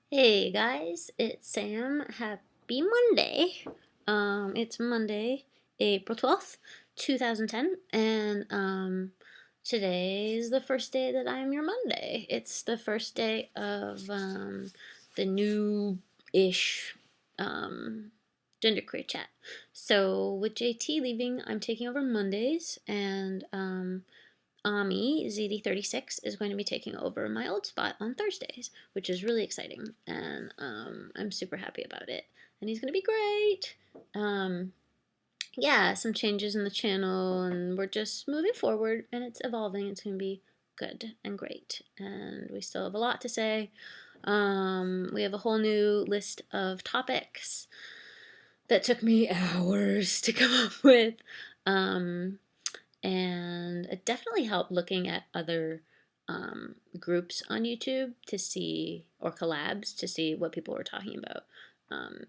Hey guys, it's Sam. Happy Monday. It's Monday, April 12th, 2010, and today's the first day that I'm your Monday. It's the first day of the new-ish genderqueer chat. So with JT leaving, I'm taking over Mondays, and Ami ZD36 is going to be taking over my old spot on Thursdays, which is really exciting, and I'm super happy about it. And he's going to be great. Yeah, some changes in the channel, and we're just moving forward, and it's evolving. It's going to be good and great, and we still have a lot to say. We have a whole new list of topics that took me hours to come up with. And it definitely helped looking at other groups on YouTube to see, or collabs to see what people were talking about.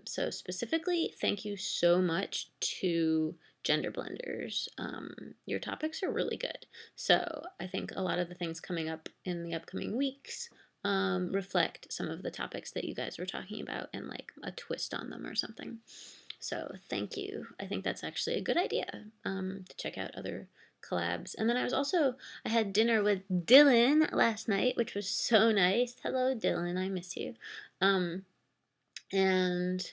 So specifically, thank you so much to Gender Blenders. Your topics are really good. So I think a lot of the things coming up in the upcoming weeks reflect some of the topics that you guys were talking about and like a twist on them or something. So thank you. I think that's actually a good idea to check out other collabs. And then I had dinner with Dylan last night, which was so nice. Hello, Dylan. I miss you. Um, and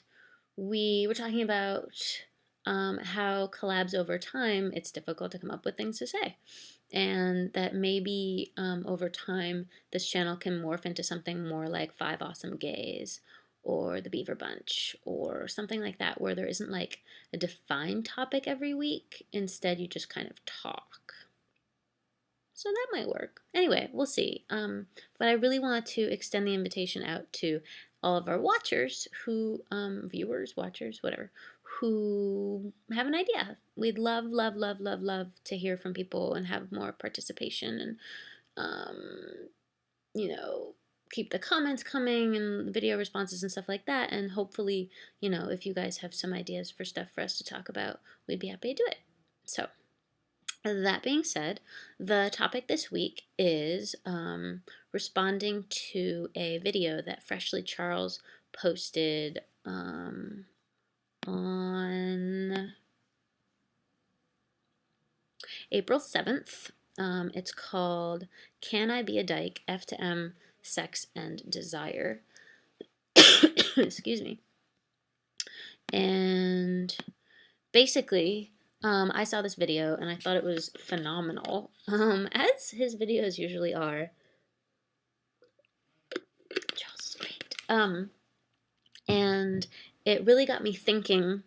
we were talking about how collabs over time, it's difficult to come up with things to say. And that maybe over time, this channel can morph into something more like Five Awesome Gays or the Beaver Bunch or something like that, where there isn't like a defined topic every week. Instead, you just kind of talk. So that might work. Anyway, we'll see. But I really want to extend the invitation out to all of our watchers who, viewers, watchers, whatever, who have an idea. We'd love, love, love, love, love to hear from people and have more participation and, um, you know, keep the comments coming and the video responses and stuff like that. And hopefully, if you guys have some ideas for stuff for us to talk about, we'd be happy to do it. So, that being said, the topic this week is responding to a video that Freshly Charles posted on April 7th. It's called Can I Be a Dyke? F to M, Sex and Desire. Excuse me. And basically, I saw this video and I thought it was phenomenal, as his videos usually are. Charles is great. And it really got me thinking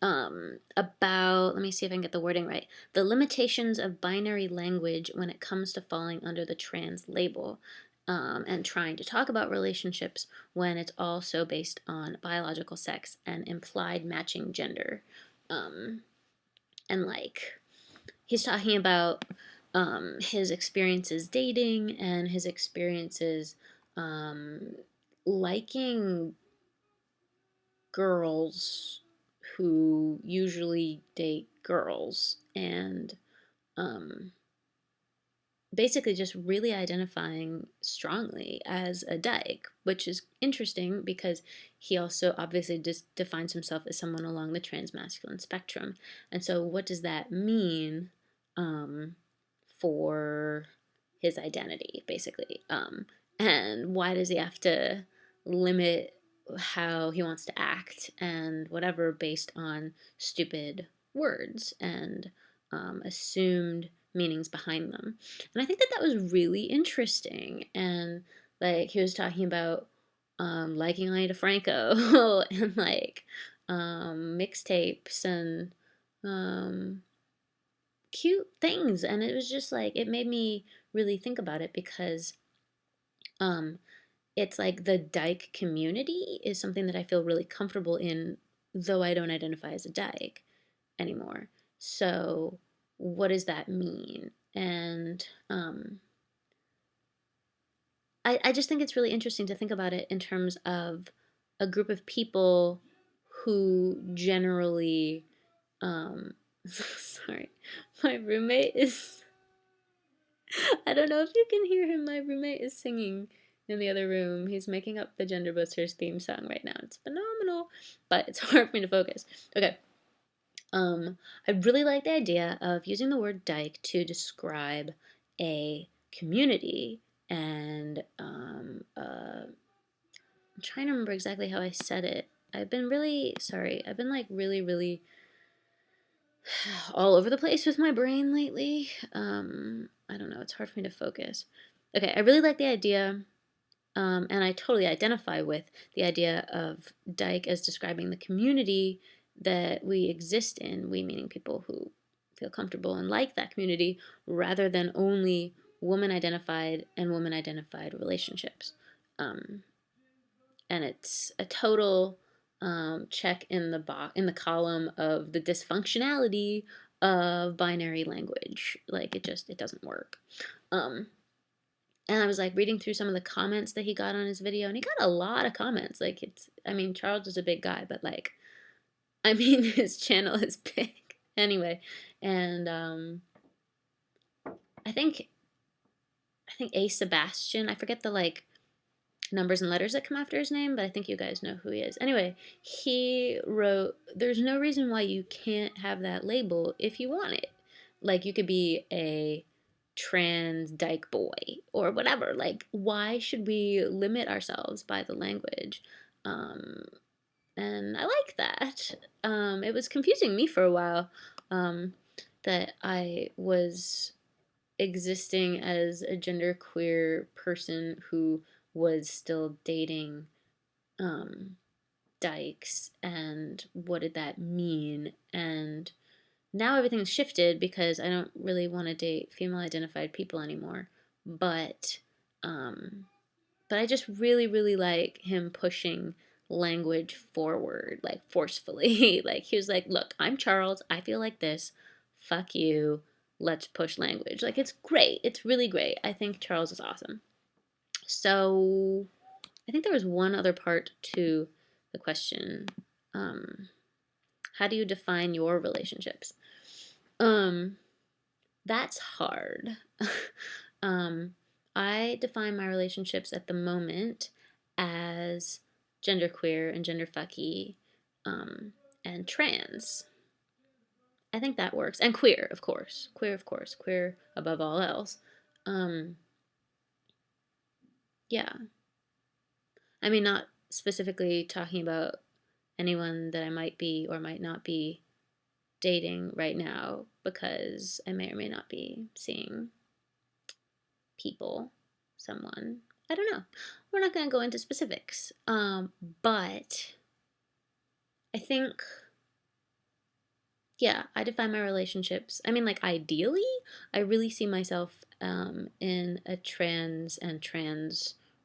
about, let me see if I can get the wording right, the limitations of binary language when it comes to falling under the trans label, and trying to talk about relationships when it's all so based on biological sex and implied matching gender. And like, he's talking about his experiences dating and his experiences liking girls who usually date girls, and um, basically just really identifying strongly as a dyke, which is interesting because he also obviously just defines himself as someone along the transmasculine spectrum. And so, what does that mean for his identity, basically? And why does he have to limit how he wants to act and whatever based on stupid words and assumed meanings behind them? And I think that that was really interesting. And like he was talking about liking Ani DeFranco and like mixtapes and cute things. And it was just like, it made me really think about it because um, it's like the dyke community is something that I feel really comfortable in, though I don't identify as a dyke anymore. So, what does that mean? And I just think it's really interesting to think about it in terms of a group of people who generally, sorry, my roommate is, I don't know if you can hear him, my roommate is singing in the other room. He's making up the Gender Busters theme song right now. It's phenomenal, but it's hard for me to focus. Okay. I really like the idea of using the word dyke to describe a community, and I'm trying to remember exactly how I said it. I've been really sorry. I've been like really all over the place with my brain lately. I don't know. It's hard for me to focus. Okay, I really like the idea, and I totally identify with the idea of dyke as describing the community that we exist in. We meaning people who feel comfortable and like that community, rather than only woman identified and woman identified relationships. Um, and it's a total check in the column of the dysfunctionality of binary language. Like it doesn't work. Um, and I was like reading through some of the comments that he got on his video, and he got a lot of comments. Like I mean, Charles is a big guy, but like, I mean, his channel is big anyway. And I think A Sebastian. I forget the like numbers and letters that come after his name, but I think you guys know who he is. Anyway, he wrote, "There's no reason why you can't have that label if you want it. Like, you could be a trans dyke boy or whatever. Like, why should we limit ourselves by the language?" Um, and I like that. It was confusing me for a while, that I was existing as a genderqueer person who was still dating um, dykes, and what did that mean? And now everything's shifted because I don't really want to date female identified people anymore. But um, but I just really like him pushing language forward, like forcefully. Like he was like, "Look, I'm Charles. I feel like this. Fuck you. Let's push language." Like it's great. It's really great. I think Charles is awesome. So I think there was one other part to the question. Um, how do you define your relationships? Um, that's hard. um, I define my relationships at the moment as genderqueer and genderfucky, um, and trans. I think that works. And queer, of course. Queer, of course. Queer above all else. Um, yeah. I mean, not specifically talking about anyone that I might be or might not be dating right now, because I may or may not be seeing people, someone. I don't know. We're not going to go into specifics. But I think, yeah, I define my relationships. I mean, like, ideally, I really see myself in a trans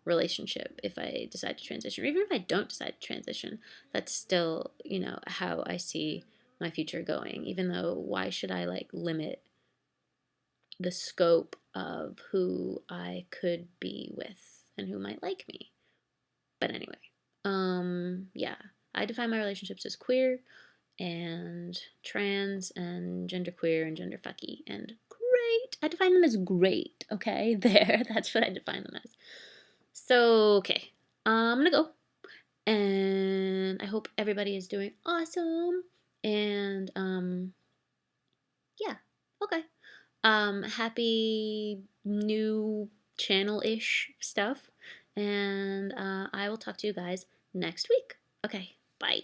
relationship if I decide to transition, or even if I don't decide to transition. That's still, how I see my future going, even though why should I, like, limit the scope of who I could be with and who might like me. But anyway, yeah, I define my relationships as queer and trans and genderqueer and genderfucky and great. I define them as great, okay? There, that's what I define them as. So, okay, I'm gonna go. And I hope everybody is doing awesome. And, yeah, okay. Happy new channel-ish stuff. And I will talk to you guys next week. Okay, bye.